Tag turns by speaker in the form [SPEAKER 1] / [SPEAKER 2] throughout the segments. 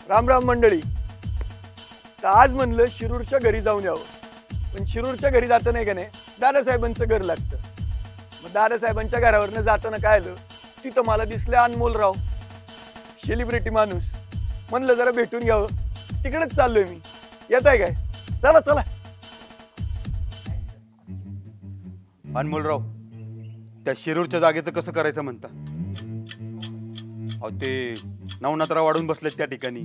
[SPEAKER 1] राम राम मंडळी. तर आज म्हणलं शिरूरच्या घरी जाऊन यावं, पण शिरूरच्या घरी जातं नाही का नाही, दादासाहेबांचं घर लागतं. मग दादासाहेबांच्या घरावरनं जाताना काय आलं, तिथं मला दिसले अनमोलराव, सेलिब्रिटी माणूस. म्हणलं जरा भेटून घ्यावं, तिकडेच चाललोय मी. येत आहे काय? चला चला.
[SPEAKER 2] अनमोलराव, त्या शिरूरच्या जागेचं कसं करायचं म्हणता? अहो ते नवनाथराव वाढून बसलेत त्या ठिकाणी.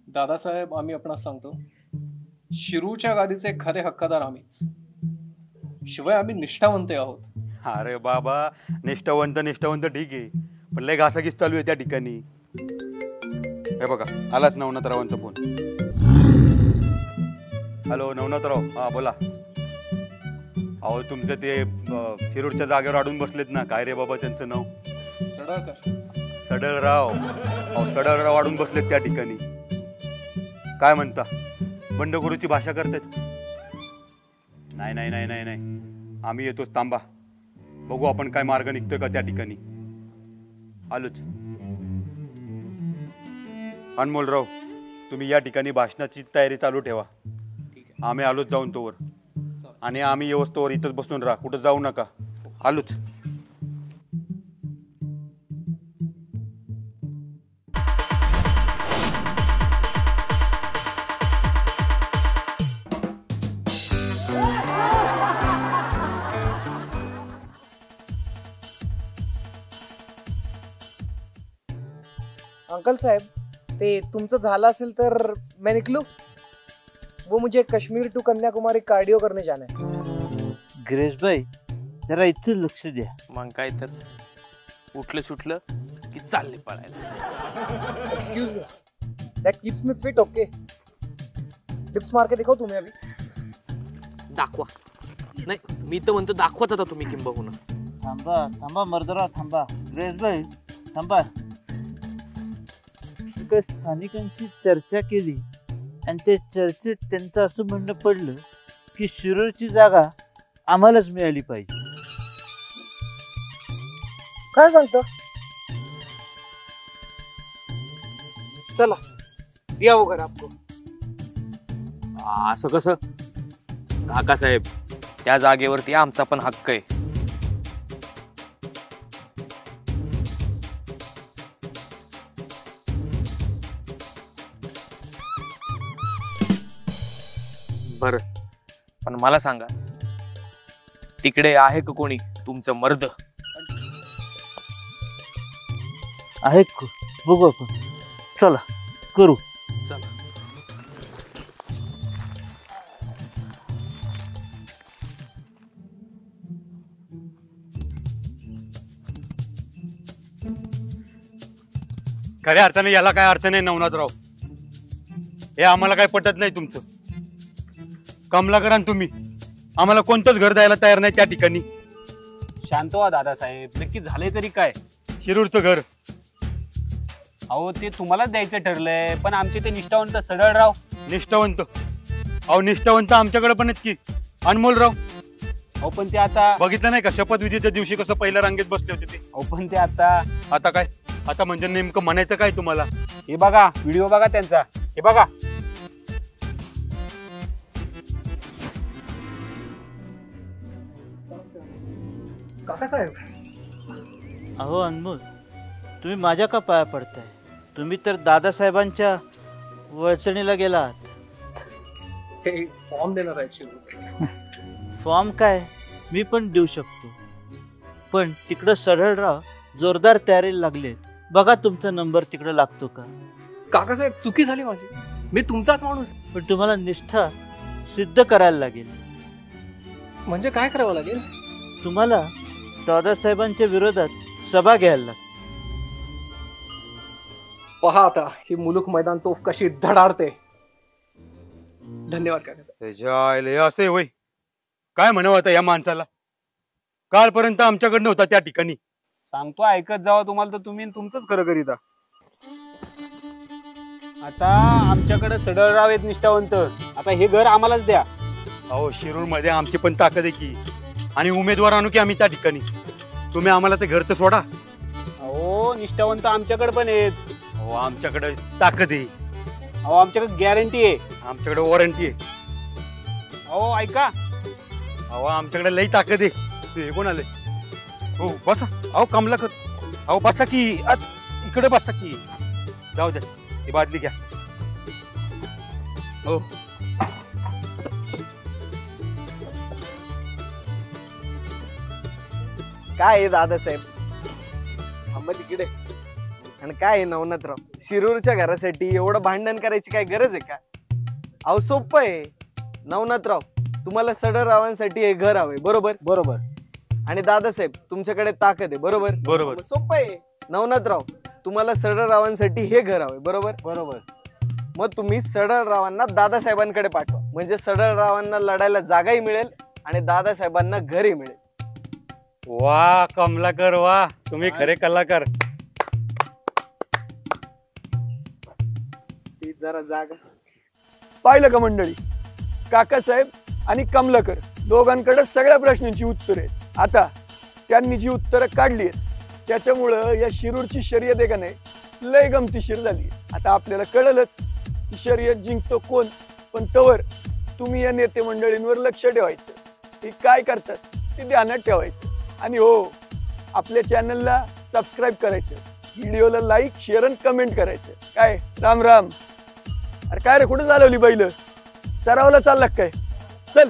[SPEAKER 3] दादासाहेब, आम्ही आपणास सांगतो, शिरूरच्या गादीचे खरे हक्कदार आम्हीच. शिवाय आम्ही निष्ठावंत आहोत.
[SPEAKER 2] अरे बाबा, निष्ठावंत ठीक आहे, पण लय घासाघीस चालू आहे त्या ठिकाणी. हे बघा, आलाच नवनाथरावांचा फोन. हॅलो नवनाथराव, हा बोला. अहो तुमचं ते शिरूरच्या जागेवर अडून बसलेत ना, काय रे बाबा त्यांचं नाव?
[SPEAKER 3] सडळकर.
[SPEAKER 2] सडळराव. अहो सडळराव अडून बसलेत त्या ठिकाणी. काय म्हणता, बंडखोरीची भाषा करतात? नाही नाही नाही नाही नाही, आम्ही येतोच, थांबा, बघू आपण काय मार्ग निघतोय का त्या ठिकाणी. आलोच. अनमोलराव, तुम्ही या ठिकाणी भाषणाची तयारी चालू ठेवा. आम्ही आलोच जाऊन तोवर, आणि आम्ही येवस्तोवर इथंच बसून राहा, कुठं जाऊ नका. आलोच.
[SPEAKER 4] अंकल साहब, ते तुमचं झालं असेल तर मैं निकलूं? वो मुझे कश्मीर टू कन्याकुमारी कार्डियो करने जाना है.
[SPEAKER 5] ग्रेस भाई, जरा इथं लक्ष द्या.
[SPEAKER 6] मग काय तर, उठलं सुटलं की चालले पळायला.
[SPEAKER 4] Excuse me, that keeps me fit. Okay, dips मार के दिखाओ तुम्हें अभी.
[SPEAKER 6] दाखवा. नाही, मी तर म्हणतो दाखवाच आता तुम्ही किंबहुना.
[SPEAKER 5] थांबा थांबा मर्दरा, थांबा. ग्रेस भाई थांबा. स्थानिकांची चर्चा केली आणि त्या चर्चेत त्यांचं असं म्हणणं पडलं की शिरूरची जागा आम्हालाच मिळाली पाहिजे.
[SPEAKER 4] काय सांगता? चला, दिया वो घर आपको.
[SPEAKER 6] असं कसं काकासाहेब, त्या जागेवरती आमचा पण हक्क आहे. बर, पण मला सांगा, तिकडे आहे का कोणी तुमचं मर्द?
[SPEAKER 5] आहे, बघू आपण. चला करू.
[SPEAKER 6] चला.
[SPEAKER 2] खऱ्या अर्थाने याला काय अर्थ नाही नवनाथराव, हे आम्हाला काय पटत नाही तुमचं. कमलाकरान, तुम्ही आम्हाला कोणतंच घर द्यायला तयार नाही त्या ठिकाणी.
[SPEAKER 7] शांत व्हा दादासाहेब, नक्की झाले तरी काय?
[SPEAKER 2] शिरूरचं घर
[SPEAKER 7] अहो ते तुम्हालाच द्यायचं ठरलंय, पण आमचे ते निष्ठावंत सडळराव.
[SPEAKER 2] निष्ठावंत? अहो निष्ठावंत आमच्याकडे पण आहेत की अनमोलराव.
[SPEAKER 7] अहो पण ते आता
[SPEAKER 2] बघितलं नाही का, शपथविधीच्या दिवशी कसं पहिल्या रांगेत बसले होते ते.
[SPEAKER 7] अहो पण ते आता
[SPEAKER 2] काय? आता म्हणजे नेमकं म्हणायचं काय तुम्हाला?
[SPEAKER 7] हे बघा, व्हिडिओ बघा त्यांचा, हे बघा.
[SPEAKER 4] काकासाहेब,
[SPEAKER 5] अहो अनमोल, तुम्ही माझ्या का पाया पडताय? तुम्ही तर दादासाहेबांच्या वळचणीला गेला आहात.
[SPEAKER 3] हे फॉर्म देणार आहे शिरूर.
[SPEAKER 5] फॉर्म काय मी पण देऊ शकतो, पण तिकडं सढळराव जोरदार तयारीला लागलेत. बघा तुमचा नंबर तिकडं लागतो का?
[SPEAKER 3] काकासाहेब, चुकी झाली माझी, मी तुमचाच माणूस.
[SPEAKER 5] पण तुम्हाला निष्ठा सिद्ध करायला लागेल.
[SPEAKER 3] म्हणजे काय करावं लागेल?
[SPEAKER 5] तुम्हाला दादासाहेबांच्या विरोधात सभा घ्यायला लागते.
[SPEAKER 3] पहा आता ही मुलूक मैदान तोफ कशी धडाडते. धन्यवाद काकासाहेब.
[SPEAKER 2] असे होय, काय म्हणावं आता या माणसाला? कालपर्यंत आमच्याकडनं होता त्या ठिकाणी.
[SPEAKER 7] सांगतो ऐकत जावा, तुम्हाला तर तुम्ही तुमचंच खरं करीता. आता आमच्याकडे सडळराव आहेत निष्ठावंत, आता हे घर आम्हालाच द्या.
[SPEAKER 2] अहो शिरूर मध्ये आमची पण ताकद आहे की, आणि उमेदवार आणू की आम्ही त्या ठिकाणी. तुम्ही आम्हाला ते घर तर सोडा.
[SPEAKER 7] अहो निष्ठावंत आमच्याकडे पण आहेत.
[SPEAKER 2] अहो आमच्याकडे ताकद आहे,
[SPEAKER 7] अहो आमच्याकडे गॅरंटी आहे.
[SPEAKER 2] आमच्याकडे वॉरंटी आहे,
[SPEAKER 7] अहो ऐका,
[SPEAKER 2] अहो आमच्याकडे लई ताकद आहे. हे कोण आले? हो बसा. अहो कमलाकर, अहो बसा की इकडे बसा की. जाऊ द्या, ही बादली घ्या. हो
[SPEAKER 8] काय आहे दादासाहेब, थांबा तिकडे. आणि काय आहे नवनाथराव, शिरूरच्या घरासाठी एवढं भांडण करायची काय गरज आहे का? अहो सोपं आहे नवनाथराव, तुम्हाला सडरावांसाठी हे घर हवंय बरोबर?
[SPEAKER 7] बरोबर.
[SPEAKER 8] आणि दादासाहेब तुमच्याकडे ताकद आहे बरोबर?
[SPEAKER 2] बरोबर.
[SPEAKER 8] मग सोपं आहे नवनाथराव, तुम्हाला सडरावांसाठी हे घर हवंय बरोबर?
[SPEAKER 7] बरोबर.
[SPEAKER 8] मग तुम्ही सडरावांना दादासाहेबांकडे पाठवा, म्हणजे सडरावांना लढायला जागाही मिळेल आणि दादासाहेबांना घरही मिळेल.
[SPEAKER 2] वा कमलाकर वा, तुम्ही खरे कलाकार.
[SPEAKER 8] ती जरा जागा.
[SPEAKER 1] पाहिलं का मंडळी, काकासाहेब आणि कमलाकर दोघांकडे सगळ्या प्रश्नांची उत्तरं आहेत. आता त्यांनी जी उत्तरं काढली आहेत त्याच्यामुळं या शिरूरची शर्यत आहे का नाही लय गमतीशीर झाली. आता आपल्याला कळलंच की शर्यत जिंकतो कोण, पण तवर तुम्ही या नेते मंडळींवर लक्ष ठेवायचं, ते काय करतात ते ध्यानात ठेवायचं. आणि हो, आपल्या चॅनलला सबस्क्राईब करायचं, व्हिडिओला लाईक शेअर आणि कमेंट करायचं. काय राम राम. अरे काय रे, कुठं चालवली बैल? सरावला चालला काय? चल